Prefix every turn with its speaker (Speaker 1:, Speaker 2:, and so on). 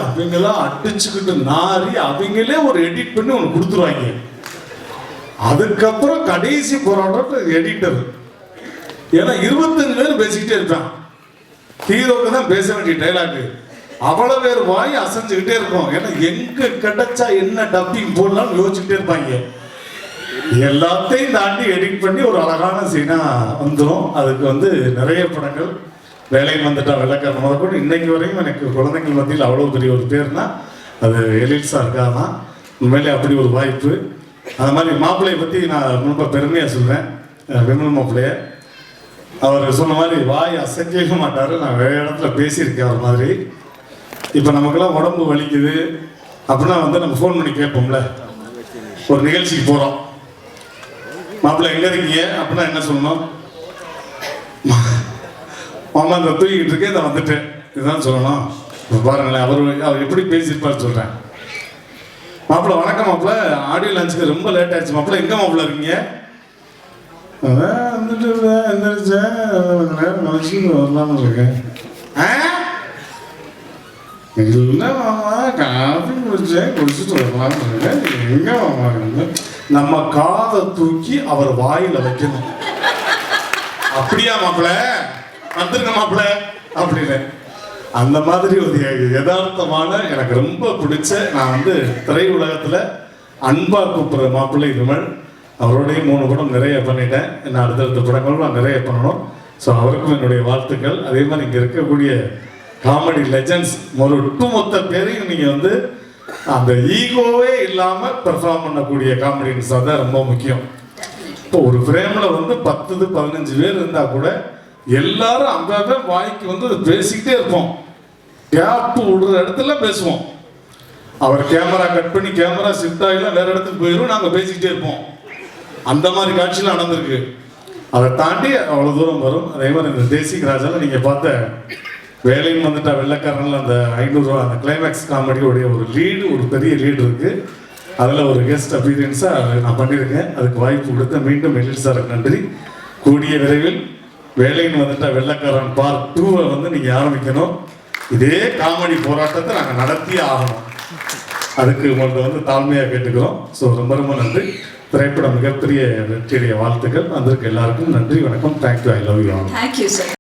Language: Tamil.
Speaker 1: அவங்களாம் அடிச்சுக்கிட்டு நாரி அவங்களே ஒரு எடிட் பண்ணி ஒன்று கொடுத்துருவாங்க. அதுக்கப்புறம் கடைசி போராட்டம் எடிட்டர். ஏன்னா 25 பேர் பேசிக்கிட்டே இருப்பான். ஹீரோக்கு தான் பேச வேண்டிய டைலாக் அவ்வளவு பேர் வாய் அசைஞ்சுக்கிட்டே இருக்கும். ஏன்னா எங்க கிடைச்சா என்ன டப்பிங் போடலாம்னு யோசிச்சுக்கிட்டே இருப்பாங்க. எல்லாத்தையும் தாண்டி எடிட் பண்ணி ஒரு அழகான சீனா வந்துடும். அதுக்கு நிறைய படங்கள் வேலைக்கு வந்துட்டா வெள்ளக்காரன் முதல் கூட இன்னைக்கு வரையும் எனக்கு குழந்தைங்கள் மத்தியில் அவ்வளோ பெரிய ஒரு பேர்னா அது எலிட்ஸாக இருக்காதான். உண்மையிலே அப்படி ஒரு வாய்ப்பு. அந்த மாதிரி மாப்பிள்ளையை பற்றி நான் ரொம்ப பெருமையாக சொல்வேன். விமல் மாப்பிள்ளைய அவர் சொன்ன மாதிரி வாய் அசைக்கவே மாட்டார். நான் வேறு இடத்துல பேசியிருக்கேன் அவர் மாதிரி. இப்போ நமக்கெல்லாம் உடம்பு வலிக்குது அப்படின்னா நம்ம ஃபோன் பண்ணி கேட்போம்ல. ஒரு நிகழ்ச்சிக்கு போகிறோம், மாப்பிள்ளை எங்கே இருக்கீங்க அப்படின்னா என்ன சொல்லணும்? மாமா இந்த தூக்கிட்டு இருக்கேன், இதை வந்துட்டேன், இதுதான் சொல்லணும். பாருங்களேன், அவர் எப்படி பேசியிருப்பார் சொல்கிறேன். மாப்பிள்ளை வணக்கம் மாப்பிள்ளை, ஆடியோ லான்ச்சுக்கு ரொம்ப லேட் ஆயிடுச்சு மாப்பிள்ளை, எங்கே மாப்பிள்ளை இருக்கீங்க? வந்துட்டு எந்திரிச்சேன் வரலாம்னு இருக்கேன். இல்லை மாமா காஃபி குடிச்சிட்டு வரலாம்னு இருக்கேன். எங்கே மாமா? நம்ம காதை தூக்கி அவர் வாயில வைக்கணும். அப்படியா மாப்பிள்ளை, வந்துருங்க மாப்பிள்ளை அப்படின்னு. அந்த மாதிரி ஒரு யதார்த்தமான எனக்கு ரொம்ப பிடிச்ச, நான் திரையுலகத்தில் அன்பா கூப்பிட்ற மாப்பிள்ளை விமல். அவரோடையும் 3 படம் நிறைய பண்ணிட்டேன். என்ன அடுத்தடுத்த படங்களும் நான் நிறைய பண்ணணும். ஸோ அவருக்கும் என்னுடைய வாழ்த்துக்கள். அதே மாதிரி இங்கே இருக்கக்கூடிய காமெடி லெஜண்ட்ஸ் ஒரு ஒட்டுமொத்த பேரையும் நீங்கள் அந்த ஈகோவே இல்லாமல் பெர்ஃபார்ம் பண்ணக்கூடிய காமெடியன்ஸாக தான் ரொம்ப முக்கியம். இப்போ ஒரு ஃப்ரேமில் 10-15 பேர் இருந்தால் கூட எல்லாரும் அந்த வாய்க்கு பேசிக்கிட்டே இருப்போம். கேப்பு விடுற இடத்துல பேசுவோம். அவர் கேமரா கட் பண்ணி கேமரா ஷிஃப்ட் ஆகிலாம் வேற இடத்துக்கு போயிடும், நாங்கள் பேசிக்கிட்டே இருப்போம். அந்த மாதிரி காட்சியெலாம் நடந்திருக்கு. அதை தாண்டி அவ்வளோ தூரம் வரும். அதே மாதிரி இந்த தேசிக் ராஜாவில் நீங்கள் பார்த்த வேலையும் வந்துட்டா வெள்ளக்காரனில் அந்த 500 ரூபா அந்த கிளைமேக்ஸ் காமெடியோடைய ஒரு லீடு, ஒரு பெரிய லீடு இருக்குது. அதில் ஒரு கெஸ்ட் அப்பீரியன்ஸாக நான் பண்ணியிருக்கேன். அதுக்கு வாய்ப்பு கொடுத்த மீண்டும் எழில் சாருக்கு நன்றி. கூடிய விரைவில் வேலைன்னு வந்துட்டா வெள்ளக்காரன் பார்ட் 2 நீங்கள் ஆரம்பிக்கணும். இதே காமெடி போராட்டத்தை நாங்கள் நடத்தியே ஆகணும். அதுக்கு உங்கள்கிட்ட தாழ்மையாக கேட்டுக்கிறோம். ஸோ ரொம்ப ரொம்ப நன்றி. திரைப்படம் மிகப்பெரிய வெற்றியுடைய வாழ்த்துக்கள். அதற்கு எல்லாருக்கும் நன்றி, வணக்கம். Thank you. I love you.
Speaker 2: Thank you sir.